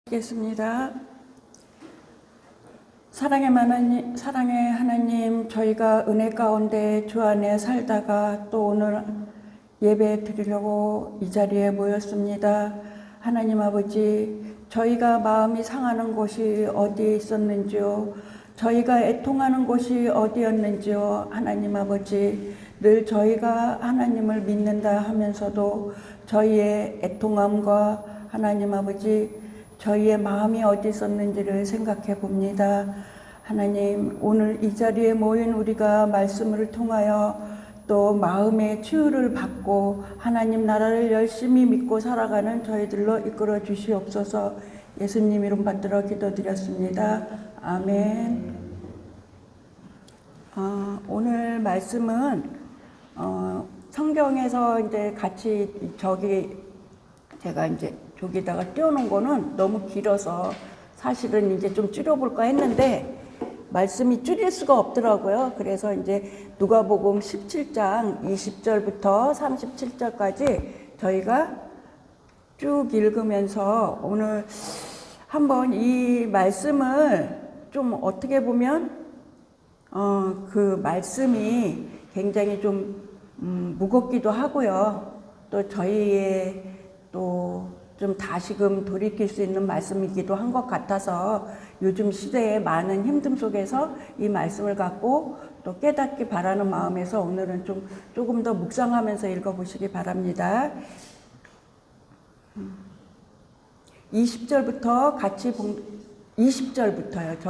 겠습니다. 사랑의 하나님, 저희가 은혜 가운데 주 안에 살다가 또 오늘 예배 드리려고 이 자리에 모였습니다. 하나님 아버지, 저희가 마음이 상하는 곳이 어디에 있었는지요, 저희가 애통하는 곳이 어디였는지요. 하나님 아버지, 늘 저희가 하나님을 믿는다 하면서도 저희의 애통함과 하나님 아버지 저희의 마음이 어디 있었는지를 생각해 봅니다. 하나님, 오늘 이 자리에 모인 우리가 말씀을 통하여 또 마음의 치유를 받고 하나님 나라를 열심히 믿고 살아가는 저희들로 이끌어 주시옵소서. 예수님 이름 받들어 기도드렸습니다. 아멘. 오늘 말씀은 성경에서 이제 같이 제가 이제 저기다가 띄워놓은 거는 너무 길어서 사실은 이제 좀 줄여볼까 했는데 말씀이 줄일 수가 없더라고요. 그래서 이제 누가복음 17장 20절부터 37절까지 저희가 쭉 읽으면서 오늘 한번 이 말씀을 좀 어떻게 보면 그 말씀이 굉장히 좀 무겁기도 하고요. 또 저희의 또 좀 다시금 돌이킬 수 있는 말씀이기도 한 것 같아서 요즘 시대의 많은 힘듦 속에서 이 말씀을 갖고 또 깨닫기 바라는 마음에서 오늘은 조금 더 묵상하면서 읽어보시기 바랍니다. 20절부터 같이 20절부터요.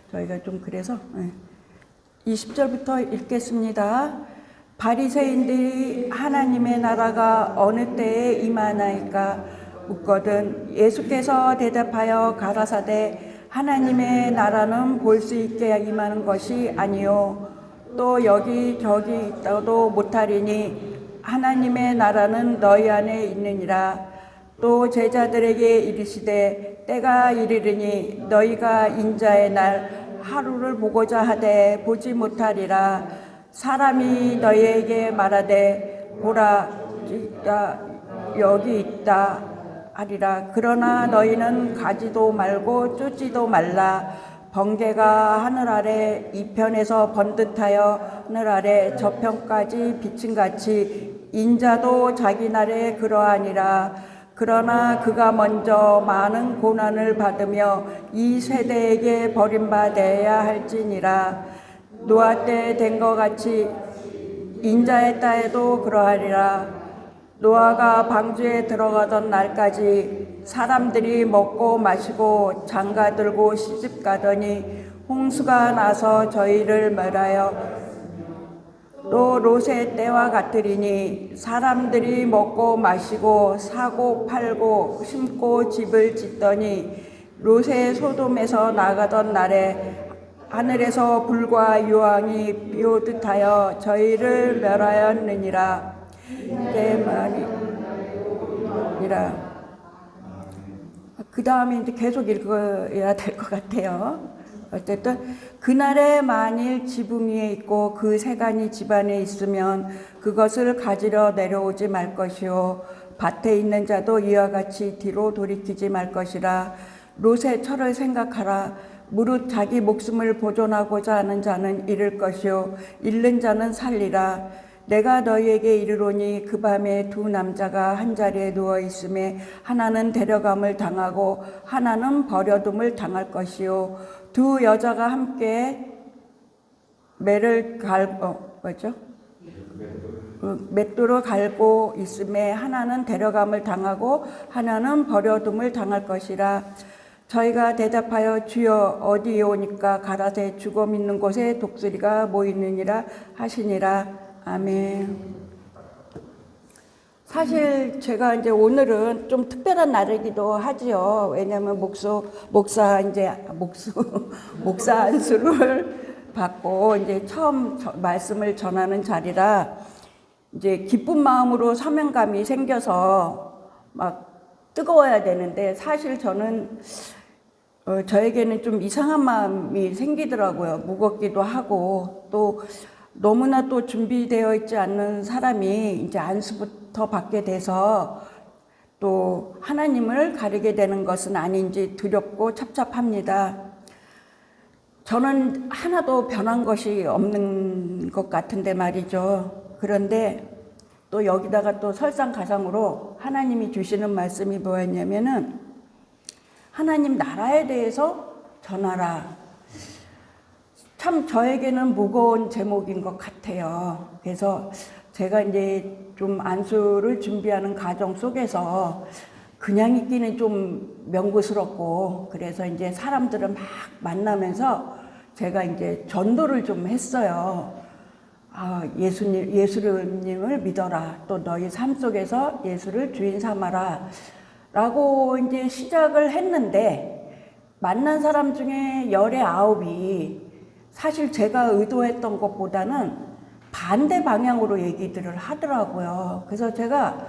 저희가 좀 그래서 20절부터 읽겠습니다. 바리새인들이 하나님의 나라가 어느 때에 임하나이까 묻거든 예수께서 대답하여 가라사대 하나님의 나라는 볼 수 있게 임하는 것이 아니요 또 여기저기 있다도 못하리니 하나님의 나라는 너희 안에 있느니라. 또 제자들에게 이르시되 때가 이르리니 너희가 인자의 날 하루를 보고자 하되 보지 못하리라. 사람이 너희에게 말하되 보라 여기 있다 하리라. 그러나 너희는 가지도 말고 쫓지도 말라. 번개가 하늘 아래 이편에서 번듯하여 하늘 아래 저편까지 비침같이 인자도 자기 날에 그러하니라. 그러나 그가 먼저 많은 고난을 받으며 이 세대에게 버림받아야 할지니라. 노아 때 된 것 같이 인자의 때에도 그러하리라. 노아가 방주에 들어가던 날까지 사람들이 먹고 마시고 장가들고 시집가더니 홍수가 나서 저희를 멸하여 또 롯의 때와 같으리니 사람들이 먹고 마시고 사고 팔고 심고 집을 짓더니 롯의 소돔에서 나가던 날에 하늘에서 불과 유황이 비오듯 하여 저희를 멸하였느니라. 내 말이니라. 그 다음에 이제 계속 읽어야 될 것 같아요. 어쨌든 그날에 만일 지붕 위에 있고 그 세간이 집안에 있으면 그것을 가지러 내려오지 말 것이요 밭에 있는 자도 이와 같이 뒤로 돌이키지 말 것이라. 롯의 철을 생각하라. 무릇 자기 목숨을 보존하고자 하는 자는 잃을 것이요 잃는 자는 살리라. 내가 너희에게 이르노니 그 밤에 두 남자가 한 자리에 누워 있음에 하나는 데려감을 당하고 하나는 버려둠을 당할 것이요 두 여자가 함께 맷돌을 갈고 있음에 하나는 데려감을 당하고 하나는 버려둠을 당할 것이라. 저희가 대답하여 주여 어디에 오니까 가라되 죽어 있는 곳에 독수리가 모이느니라 하시니라. 아멘. 사실 제가 이제 오늘은 좀 특별한 날이기도 하지요. 왜냐하면 목사 안수를 받고 이제 처음 말씀을 전하는 자리라 이제 기쁜 마음으로 사명감이 생겨서 막 뜨거워야 되는데 사실 저는 저에게는 좀 이상한 마음이 생기더라고요. 무겁기도 하고 또 너무나 또 준비되어 있지 않는 사람이 이제 안수부터 받게 돼서 또 하나님을 가리게 되는 것은 아닌지 두렵고 찹찹합니다. 저는 하나도 변한 것이 없는 것 같은데 말이죠. 그런데 또 여기다가 또 설상가상으로 하나님이 주시는 말씀이 뭐였냐면은 하나님 나라에 대해서 전하라. 참 저에게는 무거운 제목인 것 같아요. 그래서 제가 이제 좀 안수를 준비하는 과정 속에서 그냥 있기는 좀 명구스럽고, 그래서 이제 사람들을 막 만나면서 제가 이제 전도를 좀 했어요. 예수님을 믿어라. 또 너희 삶 속에서 예수를 주인 삼아라. 라고 이제 시작을 했는데, 만난 사람 중에 19이 사실 제가 의도했던 것보다는 반대 방향으로 얘기들을 하더라고요. 그래서 제가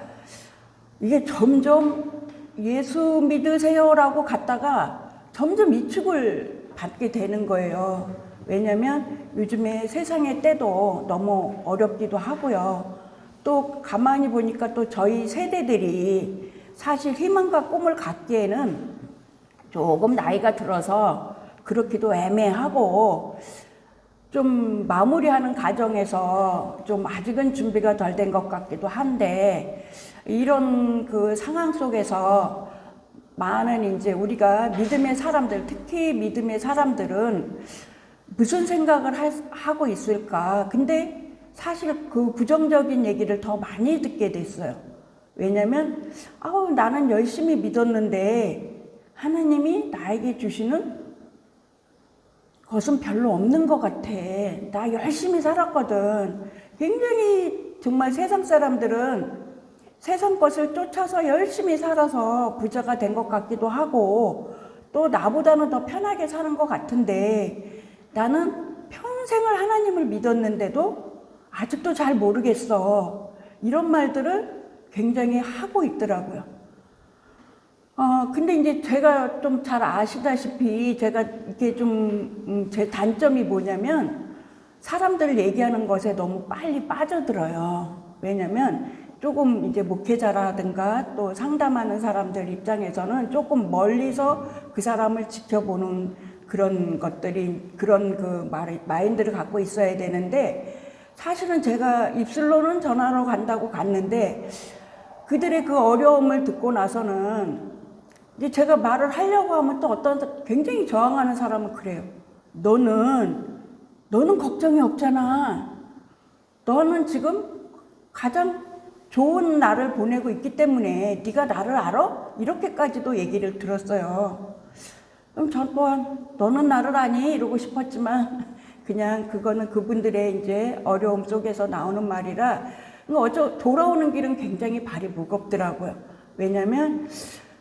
이게 점점 예수 믿으세요라고 갔다가 점점 위축을 받게 되는 거예요. 왜냐면 요즘에 세상의 때도 너무 어렵기도 하고요. 또 가만히 보니까 또 저희 세대들이 사실 희망과 꿈을 갖기에는 조금 나이가 들어서 그렇기도 애매하고, 좀 마무리하는 과정에서 좀 아직은 준비가 덜 된 것 같기도 한데, 이런 그 상황 속에서 많은 이제 우리가 믿음의 사람들, 특히 믿음의 사람들은 무슨 생각을 하고 있을까? 근데 사실 그 부정적인 얘기를 더 많이 듣게 됐어요. 왜냐면 나는 열심히 믿었는데 하나님이 나에게 주시는 것은 별로 없는 것 같아. 나 열심히 살았거든. 굉장히 정말 세상 사람들은 세상 것을 쫓아서 열심히 살아서 부자가 된 것 같기도 하고, 또 나보다는 더 편하게 사는 것 같은데, 나는 평생을 하나님을 믿었는데도 아직도 잘 모르겠어. 이런 말들을 굉장히 하고 있더라고요. 근데 이제 제가 좀 잘 아시다시피 제가 이게 좀, 제 단점이 뭐냐면 사람들 얘기하는 것에 너무 빨리 빠져들어요. 왜냐면 조금 이제 목회자라든가 또 상담하는 사람들 입장에서는 조금 멀리서 그 사람을 지켜보는 그런 것들이, 그런 그 마인드를 갖고 있어야 되는데, 사실은 제가 입술로는 전하러 간다고 갔는데 그들의 그 어려움을 듣고 나서는 이제 제가 말을 하려고 하면 또 어떤 굉장히 저항하는 사람은 그래요. 너는 걱정이 없잖아. 너는 지금 가장 좋은 날을 보내고 있기 때문에 네가 나를 알아? 이렇게까지도 얘기를 들었어요. 그럼 저 또한 너는 나를 아니? 이러고 싶었지만 그냥 그거는 그분들의 이제 어려움 속에서 나오는 말이라, 돌아오는 길은 굉장히 발이 무겁더라고요. 왜냐면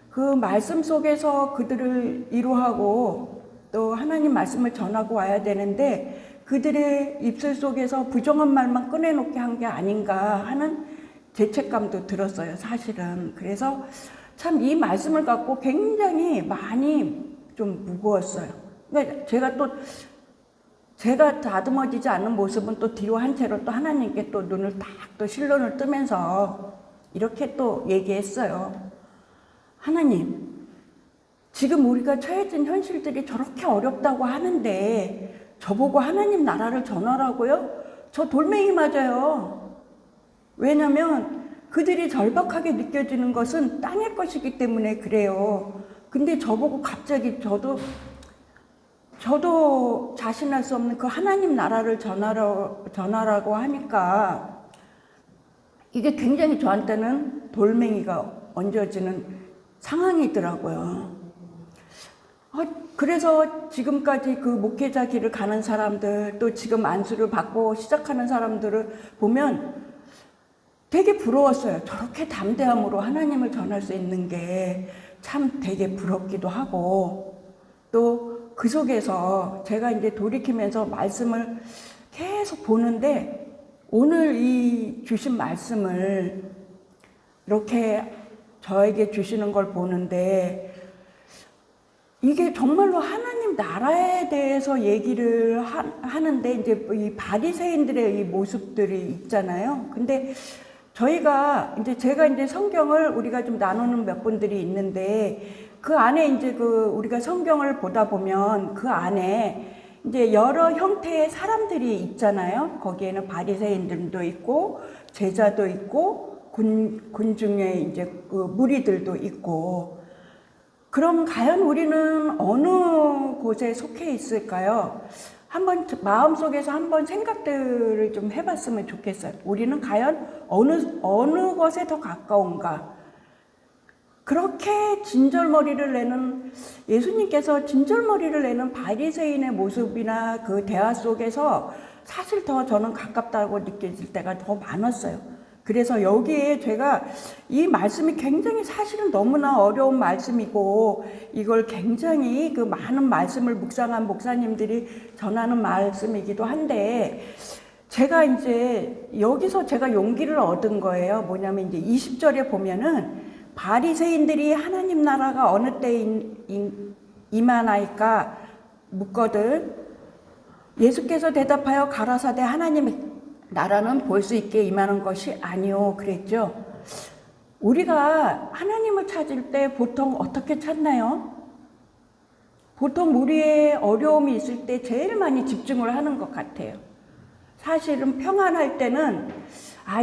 그 말씀 속에서 그들을 위로하고 또 하나님 말씀을 전하고 와야 되는데 그들의 입술 속에서 부정한 말만 꺼내놓게 한 게 아닌가 하는 죄책감도 들었어요, 사실은. 그래서 참 이 말씀을 갖고 굉장히 많이 좀 무거웠어요. 그러니까 제가 다듬어지지 않는 모습은 또 뒤로 한 채로 또 하나님께 또 눈을 딱 또 실눈을 뜨면서 이렇게 또 얘기했어요. 하나님, 지금 우리가 처해진 현실들이 저렇게 어렵다고 하는데 저보고 하나님 나라를 전하라고요? 저 돌멩이 맞아요. 왜냐면 그들이 절박하게 느껴지는 것은 땅의 것이기 때문에 그래요. 근데 저보고 갑자기 저도 자신할 수 없는 그 하나님 나라를 전하라고 하니까 이게 굉장히 저한테는 돌멩이가 얹어지는 상황이더라고요. 그래서 지금까지 그 목회자 길을 가는 사람들, 또 지금 안수를 받고 시작하는 사람들을 보면 되게 부러웠어요. 저렇게 담대함으로 하나님을 전할 수 있는 게 참 되게 부럽기도 하고, 또 그 속에서 제가 이제 돌이키면서 말씀을 계속 보는데, 오늘 이 주신 말씀을 이렇게 저에게 주시는 걸 보는데, 이게 정말로 하나님 나라에 대해서 얘기를 하는데, 이제 이 바리새인들의 이 모습들이 있잖아요. 근데 제가 이제 성경을 우리가 좀 나누는 몇 분들이 있는데, 그 안에 이제 우리가 성경을 보다 보면 그 안에 이제 여러 형태의 사람들이 있잖아요. 거기에는 바리새인들도 있고, 제자도 있고, 군중의 이제 무리들도 있고. 그럼 과연 우리는 어느 곳에 속해 있을까요? 마음속에서 한번 생각들을 좀 해봤으면 좋겠어요. 우리는 과연 어느 것에 더 가까운가? 그렇게 예수님께서 진절머리를 내는 바리새인의 모습이나 그 대화 속에서 사실 더 저는 가깝다고 느껴질 때가 더 많았어요. 그래서 여기에 제가 이 말씀이 굉장히 사실은 너무나 어려운 말씀이고, 이걸 굉장히 그 많은 말씀을 묵상한 목사님들이 전하는 말씀이기도 한데, 제가 이제 여기서 제가 용기를 얻은 거예요. 뭐냐면 이제 20절에 보면은 바리새인들이 하나님 나라가 어느 때에 임하나이까 묻거든 예수께서 대답하여 가라사대 하나님의 나라는 볼 수 있게 임하는 것이 아니오 그랬죠. 우리가 하나님을 찾을 때 보통 어떻게 찾나요? 보통 우리의 어려움이 있을 때 제일 많이 집중을 하는 것 같아요. 사실은 평안할 때는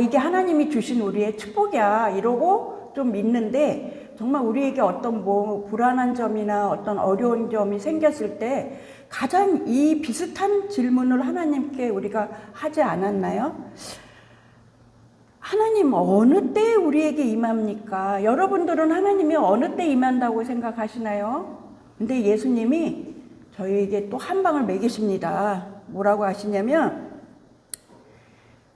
이게 하나님이 주신 우리의 축복이야 이러고 좀 믿는데, 정말 우리에게 어떤 불안한 점이나 어떤 어려운 점이 생겼을 때 가장 이 비슷한 질문을 하나님께 우리가 하지 않았나요? 하나님 어느 때 우리에게 임합니까? 여러분들은 하나님이 어느 때 임한다고 생각하시나요? 근데 예수님이 저희에게 또 한 방을 먹이십니다. 뭐라고 하시냐면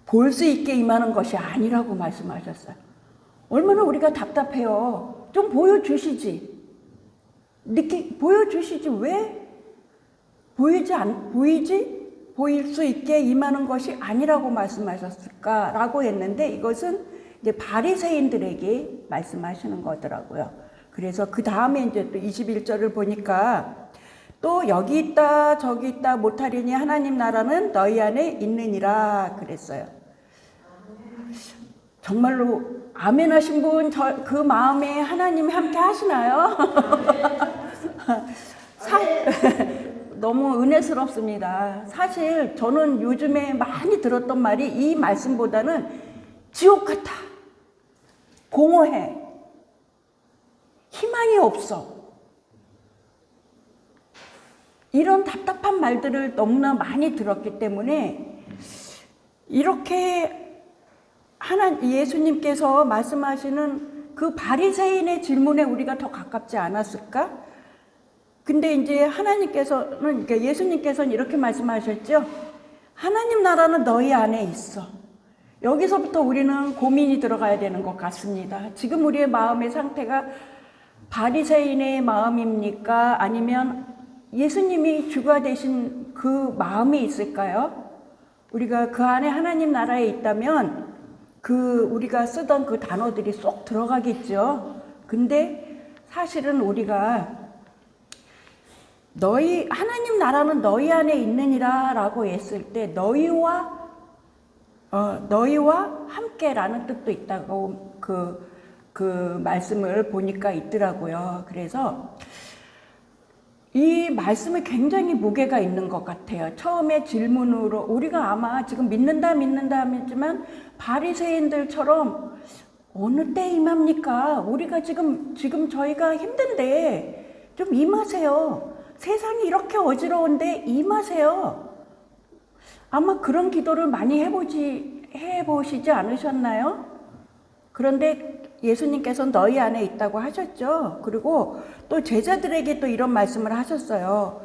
볼 수 있게 임하는 것이 아니라고 말씀하셨어요. 얼마나 우리가 답답해요. 좀 보여주시지. 보여주시지. 왜 보일 수 있게 임하는 것이 아니라고 말씀하셨을까라고 했는데, 이것은 이제 바리새인들에게 말씀하시는 거더라고요. 그래서 그 다음에 이제 또 21절을 보니까 또 여기 있다 저기 있다 못하리니 하나님 나라는 너희 안에 있느니라 그랬어요. 정말로 아멘 하신 분, 그 마음에 하나님이 함께 하시나요? 너무 은혜스럽습니다. 사실 저는 요즘에 많이 들었던 말이 이 말씀보다는 지옥 같아, 공허해, 희망이 없어, 이런 답답한 말들을 너무나 많이 들었기 때문에 이렇게 예수님께서 말씀하시는 그 바리새인의 질문에 우리가 더 가깝지 않았을까? 근데 이제 그러니까 예수님께서는 이렇게 말씀하셨죠. 하나님 나라는 너희 안에 있어. 여기서부터 우리는 고민이 들어가야 되는 것 같습니다. 지금 우리의 마음의 상태가 바리새인의 마음입니까? 아니면 예수님이 주가 되신 그 마음이 있을까요? 우리가 그 안에 하나님 나라에 있다면 우리가 쓰던 그 단어들이 쏙 들어가겠죠. 근데 사실은 우리가 하나님 나라는 너희 안에 있느니라 라고 했을 때 너희와 함께라는 뜻도 있다고 그 말씀을 보니까 있더라고요. 그래서 이 말씀에 굉장히 무게가 있는 것 같아요. 처음에 질문으로 우리가 아마 지금 믿는다 했지만 바리새인들처럼 어느 때 임합니까? 우리가 지금 저희가 힘든데 좀 임하세요. 세상이 이렇게 어지러운데 임하세요. 아마 그런 기도를 많이 해보시지 않으셨나요? 그런데 예수님께서는 너희 안에 있다고 하셨죠. 그리고 또 제자들에게 또 이런 말씀을 하셨어요.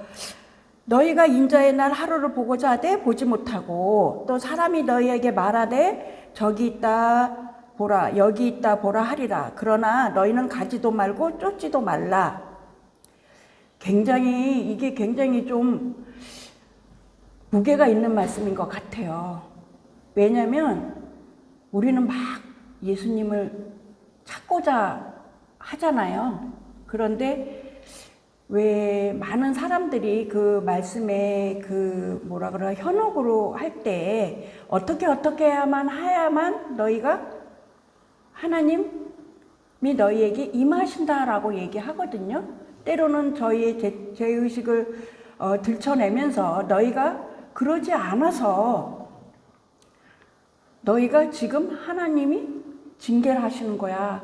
너희가 인자의 날 하루를 보고자 하되 보지 못하고, 또 사람이 너희에게 말하되 저기 있다 보라 여기 있다 보라 하리라. 그러나 너희는 가지도 말고 쫓지도 말라. 이게 굉장히 좀 무게가 있는 말씀인 것 같아요. 왜냐하면 우리는 막 예수님을 찾고자 하잖아요. 그런데 왜 많은 사람들이 그 말씀에 현혹으로 할 때 어떻게 해야만 너희가 하나님이 너희에게 임하신다라고 얘기하거든요. 때로는 저희의 죄의식을 들춰내면서 너희가 그러지 않아서 너희가 지금 하나님이 징계를 하시는 거야.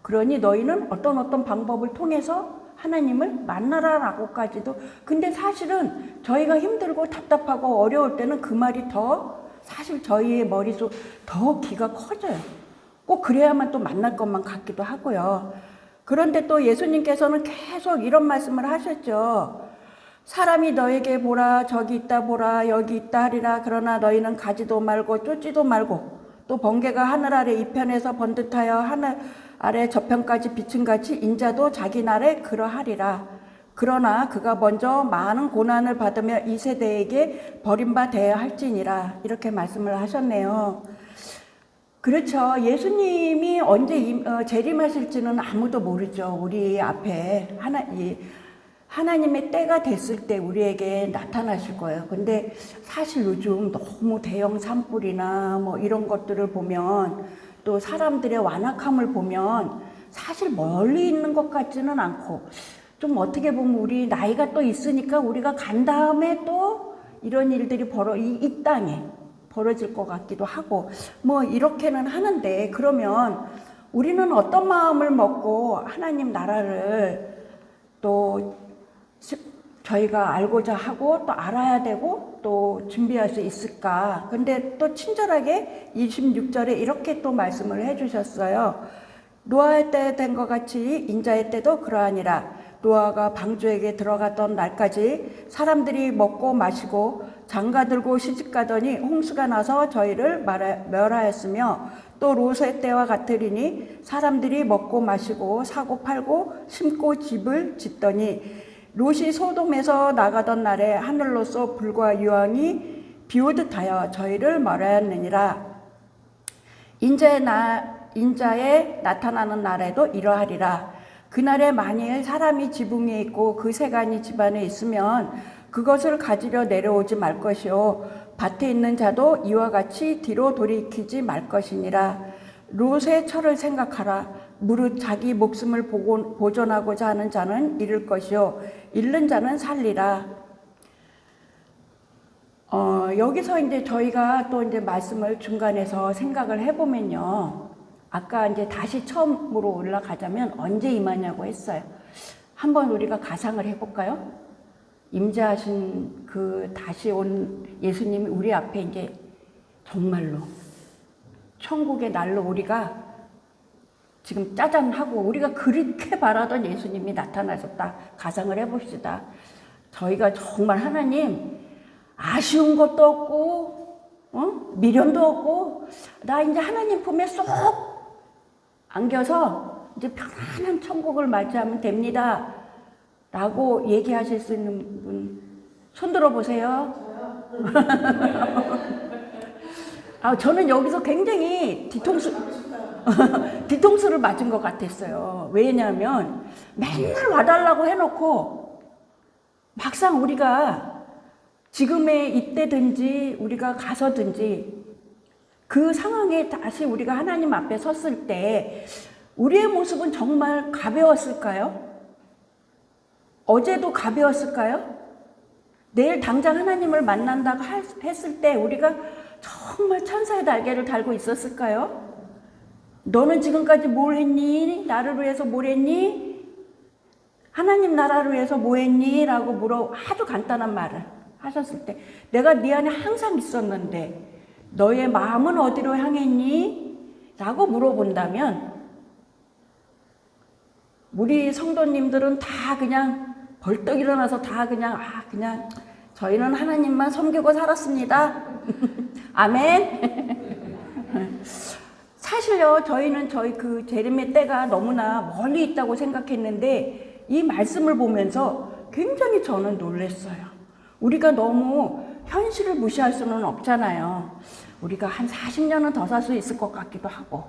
그러니 너희는 어떤 방법을 통해서 하나님을 만나라라고까지도. 근데 사실은 저희가 힘들고 답답하고 어려울 때는 그 말이 더 사실 저희의 머릿속 더 기가 커져요. 꼭 그래야만 또 만날 것만 같기도 하고요. 그런데 또 예수님께서는 계속 이런 말씀을 하셨죠. 사람이 너에게 보라, 저기 있다 보라, 여기 있다 하리라. 그러나 너희는 가지도 말고 쫓지도 말고, 또 번개가 하늘 아래 이편에서 번듯하여 하늘 아래 저편까지 비춘같이 인자도 자기 날에 그러하리라. 그러나 그가 먼저 많은 고난을 받으며 이 세대에게 버림받아야 할지니라. 이렇게 말씀을 하셨네요. 그렇죠. 예수님이 언제 재림하실지는 아무도 모르죠. 우리 앞에 하나님의 때가 됐을 때 우리에게 나타나실 거예요. 근데 사실 요즘 너무 대형 산불이나 뭐 이런 것들을 보면, 또 사람들의 완악함을 보면 사실 멀리 있는 것 같지는 않고, 좀 어떻게 보면 우리 나이가 또 있으니까 우리가 간 다음에 또 이런 일들이 이 땅에 벌어질 것 같기도 하고, 뭐 이렇게는 하는데, 그러면 우리는 어떤 마음을 먹고 하나님 나라를 또 저희가 알고자 하고 또 알아야 되고 또 준비할 수 있을까? 근데 또 친절하게 26절에 이렇게 또 말씀을 해주셨어요. 노아의 때 된 것 같이 인자의 때도 그러하니라. 노아가 방주에게 들어갔던 날까지 사람들이 먹고 마시고 장가들고 시집가더니 홍수가 나서 저희를 멸하였으며, 또 롯의 때와 같으리니 사람들이 먹고 마시고 사고 팔고 심고 집을 짓더니 롯이 소돔에서 나가던 날에 하늘로서 불과 유황이 비오듯 하여 저희를 멸하였느니라. 인자에 나타나는 날에도 이러하리라. 그날에 만일 사람이 지붕 위에 있고 그 세간이 집안에 있으면 그것을 가지려 내려오지 말 것이요 밭에 있는 자도 이와 같이 뒤로 돌이키지 말 것이니라. 롯의 철을 생각하라. 무릇 자기 목숨을 보존하고자 하는 자는 잃을 것이요 잃는 자는 살리라. 여기서 이제 저희가 또 이제 말씀을 중간에서 생각을 해보면요. 아까 이제 다시 처음으로 올라가자면 언제 임하냐고 했어요. 한번 우리가 가상을 해볼까요? 임재하신 그 다시 온 예수님이 우리 앞에 이제 정말로 천국의 날로 우리가 지금 짜잔 하고 우리가 그렇게 바라던 예수님이 나타나셨다. 가상을 해봅시다. 저희가 정말 하나님 아쉬운 것도 없고 미련도 없고 나 이제 하나님 품에 쏙 안겨서 이제 편안한 천국을 맞이하면 됩니다 라고 얘기하실 수 있는 분 손 들어보세요. 저는 여기서 굉장히 뒤통수를 맞은 것 같았어요. 왜냐하면 맨날 와달라고 해놓고 막상 우리가 지금의 이때든지 우리가 가서든지 그 상황에 다시 우리가 하나님 앞에 섰을 때 우리의 모습은 정말 가벼웠을까요? 어제도 가벼웠을까요? 내일 당장 하나님을 만난다고 했을 때 우리가 정말 천사의 날개를 달고 있었을까요? 너는 지금까지 뭘 했니? 나를 위해서 뭘 했니? 하나님 나라를 위해서 뭐 했니? 라고 아주 간단한 말을 하셨을 때 내가 네 안에 항상 있었는데 너의 마음은 어디로 향했니? 라고 물어본다면 우리 성도님들은 다 그냥 벌떡 일어나서 다 그냥 저희는 하나님만 섬기고 살았습니다. 아멘. 사실요, 저희는 그 재림의 때가 너무나 멀리 있다고 생각했는데 이 말씀을 보면서 굉장히 저는 놀랐어요. 우리가 너무 현실을 무시할 수는 없잖아요. 우리가 한 40년은 더 살 수 있을 것 같기도 하고,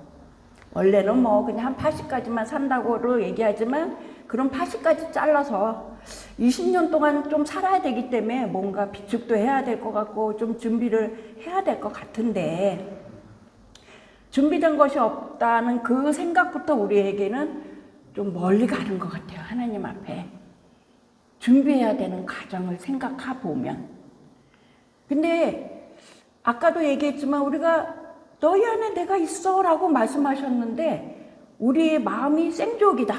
원래는 뭐 그냥 한 80까지만 산다고 얘기하지만 그럼 80까지 잘라서 20년 동안 좀 살아야 되기 때문에 뭔가 비축도 해야 될 것 같고 좀 준비를 해야 될 것 같은데, 준비된 것이 없다는 그 생각부터 우리에게는 좀 멀리 가는 것 같아요. 하나님 앞에 준비해야 되는 과정을 생각해 보면. 근데 아까도 얘기했지만 우리가 너희 안에 내가 있어 라고 말씀하셨는데 우리의 마음이 생족이다.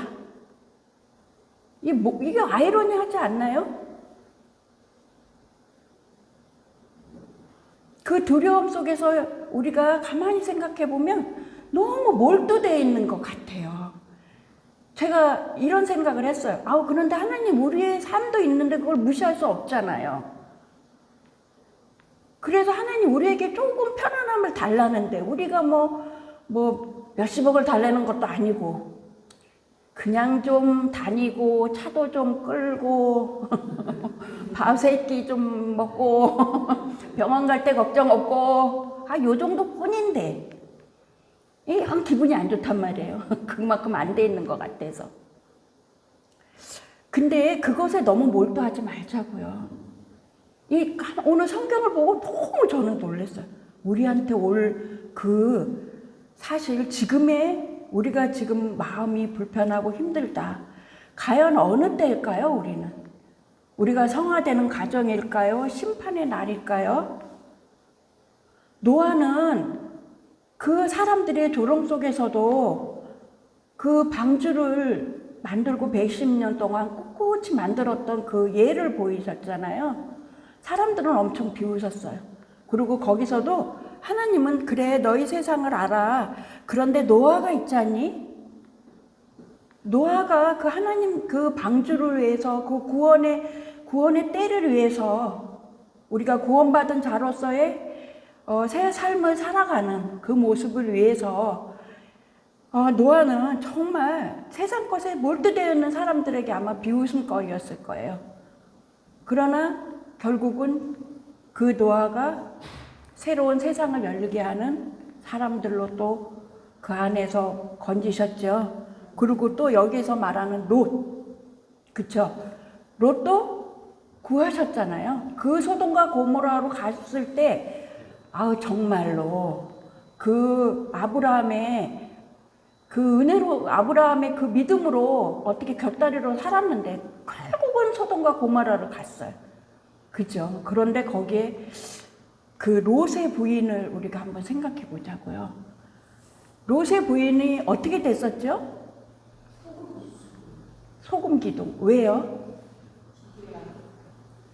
이게 아이러니하지 않나요? 그 두려움 속에서 우리가 가만히 생각해 보면 너무 몰두되어 있는 것 같아요. 제가 이런 생각을 했어요. 그런데 하나님 우리의 삶도 있는데 그걸 무시할 수 없잖아요. 그래서 하나님 우리에게 조금 편안함을 달라는데 우리가 뭐 몇십억을 달라는 것도 아니고 그냥 좀 다니고 차도 좀 끌고 밥 세 끼 좀 먹고 병원 갈 때 걱정 없고 요 정도뿐인데 영 기분이 안 좋단 말이에요. 그만큼 안 돼 있는 것 같아서. 근데 그것에 너무 몰두하지 말자고요. 오늘 성경을 보고 너무 저는 놀랐어요. 우리한테 올 사실 우리가 지금 마음이 불편하고 힘들다. 과연 어느 때일까요, 우리는? 우리가 성화되는 과정일까요? 심판의 날일까요? 노아는 그 사람들의 조롱 속에서도 그 방주를 만들고 110년 동안 꿋꿋이 만들었던 그 예를 보이셨잖아요. 사람들은 엄청 비웃었어요. 그리고 거기서도 하나님은 그래 너희 세상을 알아. 그런데 노아가 있지 않니? 노아가 그 하나님 그 방주를 위해서 그 구원의 때를 위해서 우리가 구원받은 자로서의 새 삶을 살아가는 그 모습을 위해서 노아는 정말 세상 것에 몰두되어 있는 사람들에게 아마 비웃음거리였을 거예요. 그러나 결국은 그 노아가 새로운 세상을 열리게 하는 사람들로 또 그 안에서 건지셨죠. 그리고 또 여기서 말하는 롯, 그쵸? 롯도 구하셨잖아요. 그 소돔과 고모라로 갔을 때 정말로 그 아브라함의 그 은혜로 아브라함의 그 믿음으로 어떻게 곁다리로 살았는데 결국은 소돔과 고모라를 갔어요. 그죠? 그런데 거기에 그 롯의 부인을 우리가 한번 생각해 보자고요. 롯의 부인이 어떻게 됐었죠? 소금 기둥. 왜요?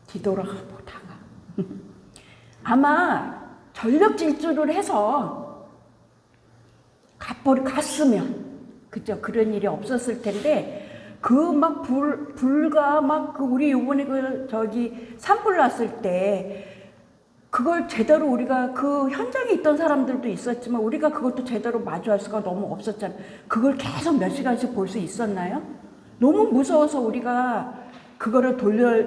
뒤돌아보다가 아마 전력 질주를 해서 갔으면 그죠? 그런 일이 없었을 텐데 불과 우리 요번에 산불 났을 때 그걸 제대로 우리가 그 현장에 있던 사람들도 있었지만 우리가 그것도 제대로 마주할 수가 너무 없었잖아요. 그걸 계속 몇 시간씩 볼 수 있었나요? 너무 무서워서 우리가 그거를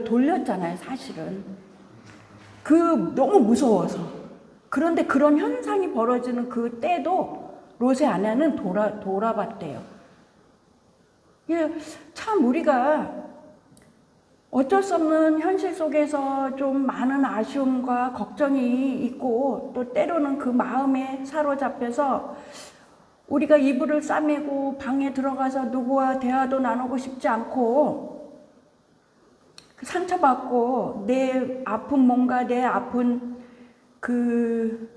돌렸잖아요, 사실은. 너무 무서워서. 그런데 그런 현상이 벌어지는 그 때도 롯의 아내는 돌아봤대요. 참 우리가 어쩔 수 없는 현실 속에서 좀 많은 아쉬움과 걱정이 있고 또 때로는 그 마음에 사로잡혀서 우리가 이불을 싸매고 방에 들어가서 누구와 대화도 나누고 싶지 않고 상처받고 내 아픈 몸과 내 아픈 그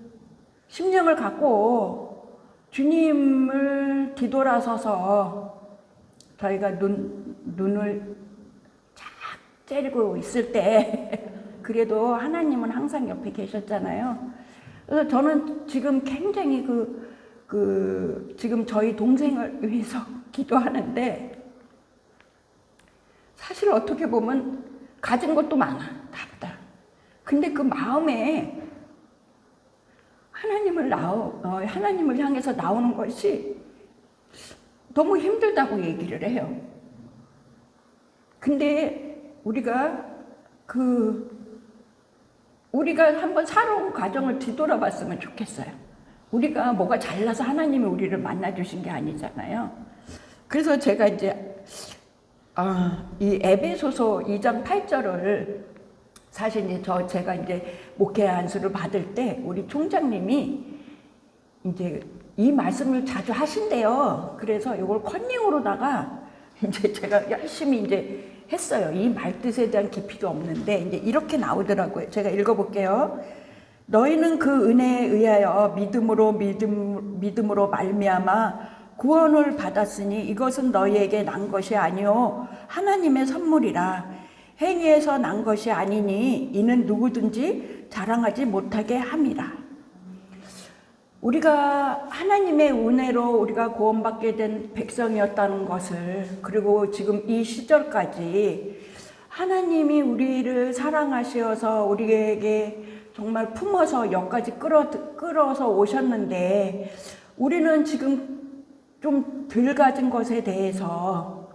심령을 갖고 주님을 뒤돌아서서 저희가 눈을 째리고 있을 때 그래도 하나님은 항상 옆에 계셨잖아요. 그래서 저는 지금 굉장히 지금 저희 동생을 위해서 기도하는데 사실 어떻게 보면 가진 것도 많아, 나보다. 근데 그 마음에 하나님을 향해서 나오는 것이 너무 힘들다고 얘기를 해요. 근데 우리가 한번 살아온 과정을 뒤돌아봤으면 좋겠어요. 우리가 뭐가 잘나서 하나님이 우리를 만나주신 게 아니잖아요. 그래서 제가 이제 이 에베소서 2장 8절을 사실 제가 이제 목회 안수를 받을 때 우리 총장님이 이제 이 말씀을 자주 하신대요. 그래서 이걸 컨닝으로다가 이제 제가 열심히 이제 했어요. 이 말뜻에 대한 깊이도 없는데 이제 이렇게 나오더라고요. 제가 읽어볼게요. 너희는 그 은혜에 의하여 믿음으로 말미암아 구원을 받았으니 이것은 너희에게 난 것이 아니요 하나님의 선물이라. 행위에서 난 것이 아니니 이는 누구든지 자랑하지 못하게 함이라. 우리가 하나님의 은혜로 우리가 구원받게 된 백성이었다는 것을, 그리고 지금 이 시절까지 하나님이 우리를 사랑하셔서 우리에게 정말 품어서 여기까지 끌어서 오셨는데, 우리는 지금 좀 덜 가진 것에 대해서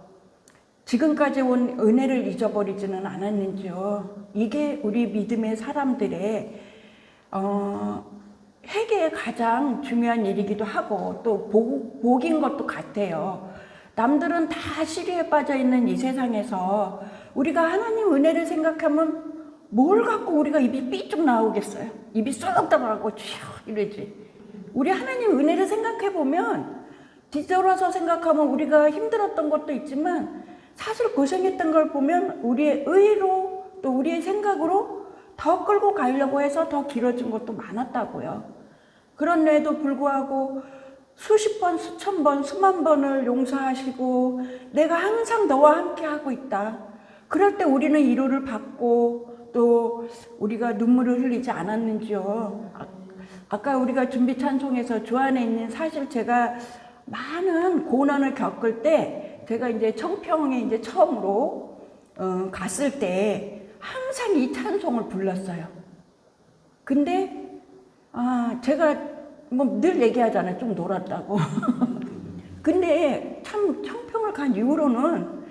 지금까지 온 은혜를 잊어버리지는 않았는지요. 이게 우리 믿음의 사람들의 회개의 가장 중요한 일이기도 하고 또 복인 것도 같아요. 남들은 다 시리에 빠져 있는 이 세상에서 우리가 하나님 은혜를 생각하면 뭘 갖고 우리가 입이 삐쭉 나오겠어요? 입이 쏙 들어가고 쭉 이러지. 우리 하나님 은혜를 생각해 보면, 뒤돌아서 생각하면 우리가 힘들었던 것도 있지만 사실 고생했던 걸 보면 우리의 의로 또 우리의 생각으로 더 끌고 가려고 해서 더 길어진 것도 많았다고요. 그런데도 불구하고 수십 번, 수천 번, 수만 번을 용서하시고 내가 항상 너와 함께 하고 있다. 그럴 때 우리는 위로를 받고 또 우리가 눈물을 흘리지 않았는지요. 아까 우리가 준비 찬송에서 주 안에 있는, 사실 제가 많은 고난을 겪을 때 제가 이제 청평에 이제 처음으로 갔을 때 항상 이 찬송을 불렀어요. 근데 제가 뭐 늘 얘기하잖아요. 좀 놀았다고. 근데 참 청평을 간 이후로는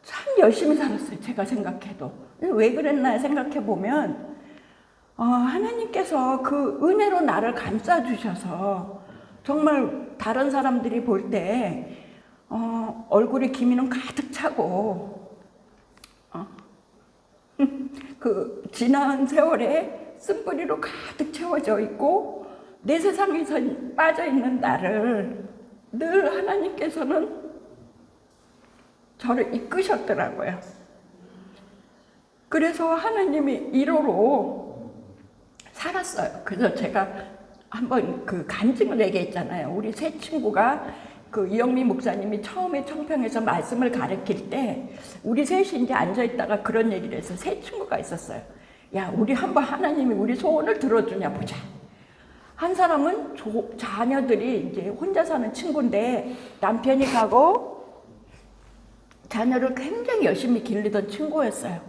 참 열심히 살았어요. 제가 생각해도. 왜 그랬나 생각해 보면 하나님께서 그 은혜로 나를 감싸주셔서 정말 다른 사람들이 볼 때 얼굴에 기미는 가득 차고 그 지난 세월에 쓴뿌리로 가득 채워져 있고 내 세상에서 빠져 있는 나를 늘 하나님께서는 저를 이끄셨더라고요. 그래서 하나님이 1호로 살았어요. 그래서 제가 한번 그 간증을 얘기했잖아요. 우리 세 친구가 그 이영미 목사님이 처음에 청평에서 말씀을 가르칠 때 우리 셋이 이제 앉아있다가 그런 얘기를 해서 세 친구가 있었어요. 야, 우리 한번 하나님이 우리 소원을 들어주냐 보자. 한 사람은 자녀들이 이제 혼자 사는 친구인데 남편이 가고 자녀를 굉장히 열심히 기르던 친구였어요.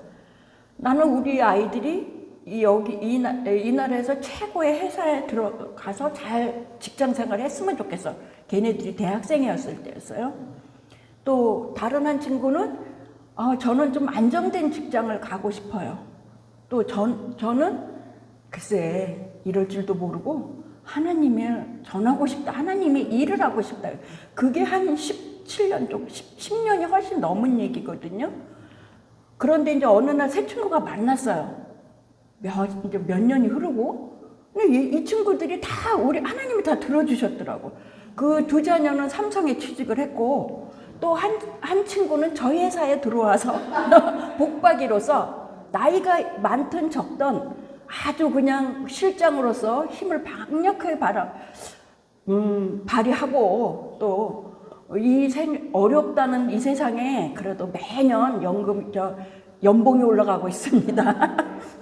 나는 우리 아이들이 이 나라에서 최고의 회사에 들어가서 잘 직장 생활을 했으면 좋겠어. 걔네들이 대학생이었을 때였어요. 또 다른 한 친구는 저는 좀 안정된 직장을 가고 싶어요. 또 저는 글쎄 이럴 줄도 모르고 하나님을 전하고 싶다. 하나님의 일을 하고 싶다. 그게 한 17년 정도, 10년이 훨씬 넘은 얘기거든요. 그런데 이제 어느 날 새 친구가 만났어요. 이제 몇 년이 흐르고, 근데 이 친구들이 다 우리 하나님이 다 들어주셨더라고. 그 두 자녀는 삼성에 취직을 했고, 또 한 친구는 저희 회사에 들어와서 복박이로서 나이가 많든 적든 아주 그냥 실장으로서 힘을 강력하게 발휘하고 또 어렵다는 이 세상에 그래도 매년 연봉이 올라가고 있습니다.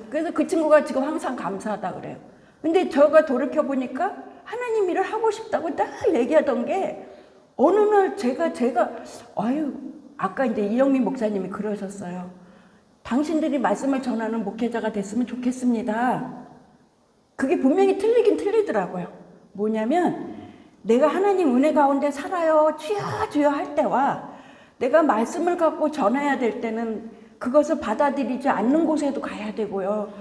그래서 그 친구가 지금 항상 감사하다 그래요. 근데 제가 돌이켜보니까 하나님 일을 하고 싶다고 늘 얘기하던 게 어느 날 제가 아까 이제 이영미 목사님이 그러셨어요. 당신들이 말씀을 전하는 목회자가 됐으면 좋겠습니다. 그게 분명히 틀리긴 틀리더라고요. 뭐냐면 내가 하나님 은혜 가운데 살아요 주여 주여 할 때와 내가 말씀을 갖고 전해야 될 때는 그것을 받아들이지 않는 곳에도 가야 되고요.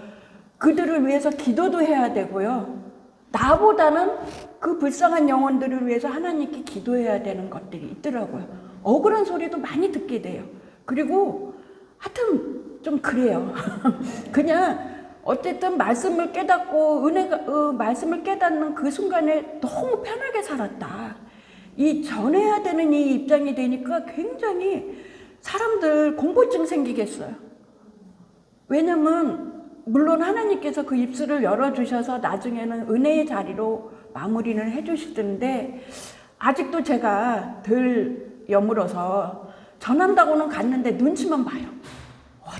그들을 위해서 기도도 해야 되고요. 나보다는 그 불쌍한 영혼들을 위해서 하나님께 기도해야 되는 것들이 있더라고요. 억울한 소리도 많이 듣게 돼요. 그리고 하여튼 좀 그래요. 그냥 어쨌든 말씀을 깨닫고 말씀을 깨닫는 그 순간에 너무 편하게 살았다. 이 전해야 되는 이 입장이 되니까 굉장히 사람들 공포증 생기겠어요. 왜냐면 물론 하나님께서 그 입술을 열어주셔서 나중에는 은혜의 자리로 마무리를 해주시던데 아직도 제가 덜 여물어서 전한다고는 갔는데 눈치만 봐요.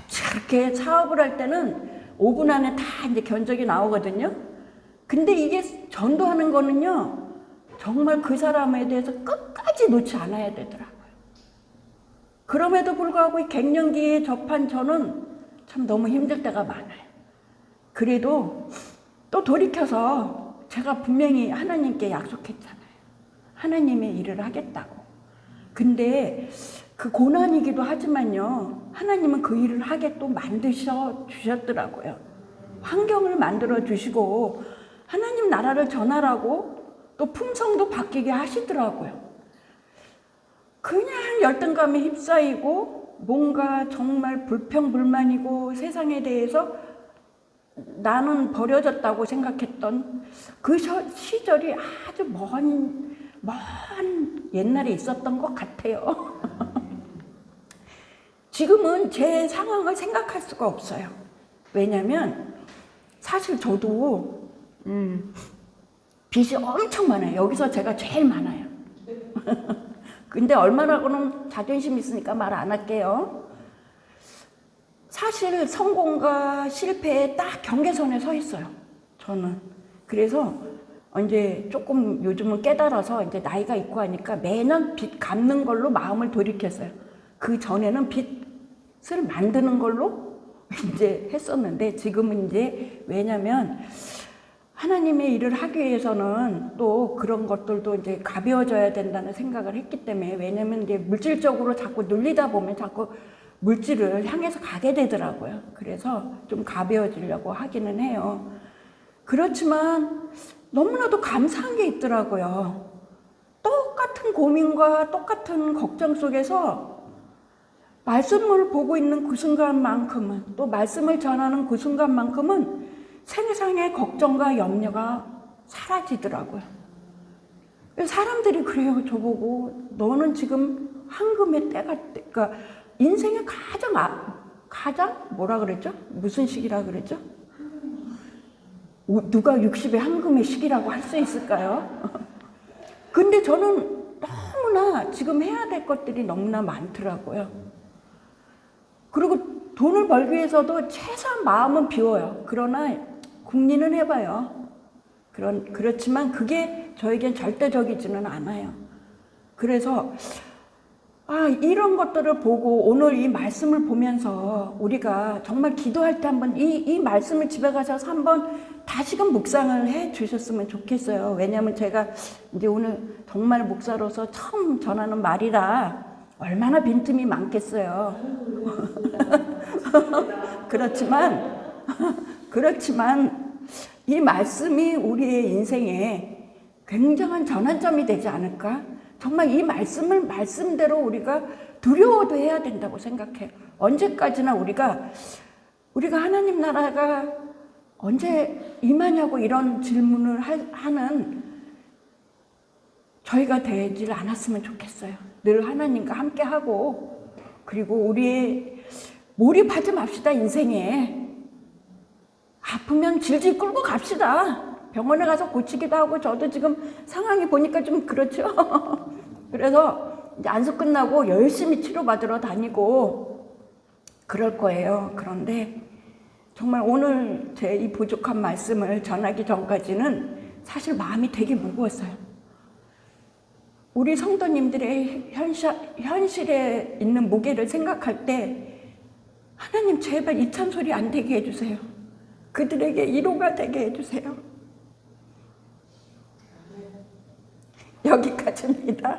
저렇게 사업을 할 때는 5분 안에 다 이제 견적이 나오거든요. 근데 이게 전도하는 거는요, 정말 그 사람에 대해서 끝까지 놓지 않아야 되더라고요. 그럼에도 불구하고 이 갱년기에 접한 저는 참 너무 힘들 때가 많아요. 그래도 또 돌이켜서 제가 분명히 하나님께 약속했잖아요. 하나님의 일을 하겠다고. 근데 그 고난이기도 하지만요, 하나님은 그 일을 하게 또 만드셔 주셨더라고요. 환경을 만들어 주시고 하나님 나라를 전하라고 또 품성도 바뀌게 하시더라고요. 그냥 열등감에 휩싸이고 뭔가 정말 불평불만이고 세상에 대해서 나는 버려졌다고 생각했던 그 시절이 아주 먼 옛날에 있었던 것 같아요. 지금은 제 상황을 생각할 수가 없어요. 왜냐면 사실 저도 빚이 엄청 많아요. 여기서 제가 제일 많아요. 근데 얼마나고는 자존심 있으니까 말 안 할게요. 사실 성공과 실패에 딱 경계선에 서 있어요. 저는. 그래서 이제 조금 요즘은 깨달아서 이제 나이가 있고 하니까 매년 빚 갚는 걸로 마음을 돌이켰어요. 그 전에는 빚을 만드는 걸로 이제 했었는데 지금은 이제 왜냐면 하나님의 일을 하기 위해서는 또 그런 것들도 이제 가벼워져야 된다는 생각을 했기 때문에 왜냐면 이제 물질적으로 자꾸 눌리다 보면 자꾸 물질을 향해서 가게 되더라고요. 그래서 좀 가벼워지려고 하기는 해요. 그렇지만 너무나도 감사한 게 있더라고요. 똑같은 고민과 똑같은 걱정 속에서 말씀을 보고 있는 그 순간만큼은 또 말씀을 전하는 그 순간만큼은 세상의 걱정과 염려가 사라지더라고요. 사람들이 그래요. 저보고 너는 지금 황금의 때가 그러니까 인생의 가장 뭐라 그랬죠? 무슨 시기라 그랬죠? 누가 60의 황금의 시기라고 할 수 있을까요? 근데 저는 너무나 지금 해야 될 것들이 너무나 많더라고요. 그리고 돈을 벌기 위해서도 최소한 마음은 비워요. 그러나 궁리는 해봐요. 그렇지만 그게 저에겐 절대적이지는 않아요. 그래서 이런 것들을 보고 오늘 이 말씀을 보면서 우리가 정말 기도할 때 한번 이 말씀을 집에 가셔서 한번 다시금 묵상을 해 주셨으면 좋겠어요. 왜냐하면 제가 이제 오늘 정말 목사로서 처음 전하는 말이라 얼마나 빈틈이 많겠어요. 그렇지만 이 말씀이 우리의 인생에 굉장한 전환점이 되지 않을까? 정말 이 말씀을 말씀대로 우리가 두려워도 해야 된다고 생각해요. 언제까지나 우리가 하나님 나라가 언제 임하냐고 이런 질문을 하는 저희가 되질 않았으면 좋겠어요. 늘 하나님과 함께하고 그리고 우리의 몰입하지 맙시다. 인생에 아프면 질질 끌고 갑시다. 병원에 가서 고치기도 하고 저도 지금 상황이 보니까 좀 그렇죠. 그래서 이제 안수 끝나고 열심히 치료받으러 다니고 그럴 거예요. 그런데 정말 오늘 제 이 부족한 말씀을 전하기 전까지는 사실 마음이 되게 무거웠어요. 우리 성도님들의 현실에 있는 무게를 생각할 때 하나님 제발 이 찬소리 안 되게 해주세요. 그들에게 위로가 되게 해주세요. 여기까지입니다.